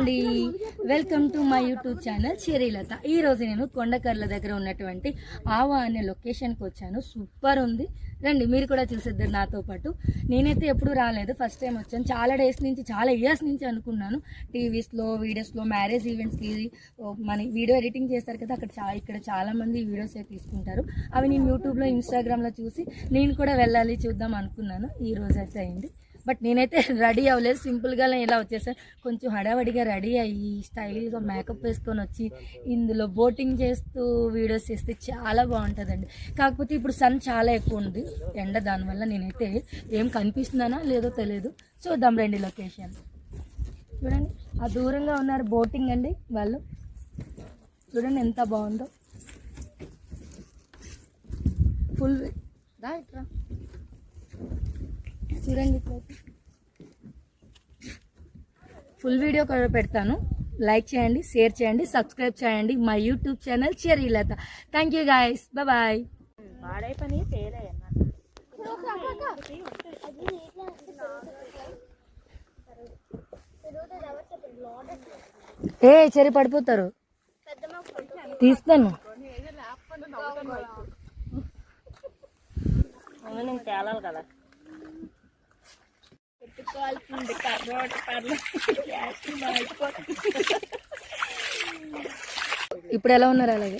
అండి, welcome to my YouTube channel Srilatha. ఈరోజు నేను కొండకర్ల దగ్గర ఉన్నటువంటి ఆవా అనే లొకేషన్కి వచ్చాను. సూపర్ ఉంది, రండి మీరు కూడా చూసేద్దరు నాతో పాటు. నేనైతే ఎప్పుడు రాలేదు, ఫస్ట్ టైం వచ్చాను. చాలా డేస్ నుంచి, చాలా ఇయర్స్ నుంచి అనుకున్నాను. టీవీస్లో, వీడియోస్లో, మ్యారేజ్ ఈవెంట్స్కి మన వీడియో ఎడిటింగ్ చేస్తారు కదా, ఇక్కడ చాలామంది వీడియోస్ అయితే తీసుకుంటారు. అవి నేను యూట్యూబ్లో, ఇన్స్టాగ్రామ్లో చూసి నేను కూడా వెళ్ళాలి, చూద్దాం అనుకున్నాను. ఈ రోజు అయితే అయింది. బట్ నేనైతే రెడీ అవ్వలేదు, సింపుల్గా ఇలా వచ్చేసాను. కొంచెం హడావడిగా రెడీ అయ్యి స్టైల్గా మేకప్ వేసుకొని వచ్చి ఇందులో బోటింగ్ చేస్తూ వీడియోస్ చేస్తే చాలా బాగుంటుందండి. కాకపోతే ఇప్పుడు సన్ చాలా ఎక్కువ ఉంది, ఎండ, దానివల్ల నేనైతే ఏం కనిపిస్తున్నానా లేదో తెలియదు. చూద్దాం రండి లొకేషన్. చూడండి ఆ దూరంగా ఉన్నారు బోటింగ్ అండి వాళ్ళు, చూడండి ఎంత బాగుందో. ఫుల్ ఇట్రా చూడండి, ఫుల్ వీడియో కూడా పెడతాను. లైక్ చేయండి, షేర్ చేయండి, సబ్స్క్రైబ్ చేయండి my YouTube channel Srilatha. Thank you guys, bye. ఏ చెరి పడిపోతారు, తీస్తాను. కదా ఇప్పుడు ఎలా ఉన్నారు అలాగే.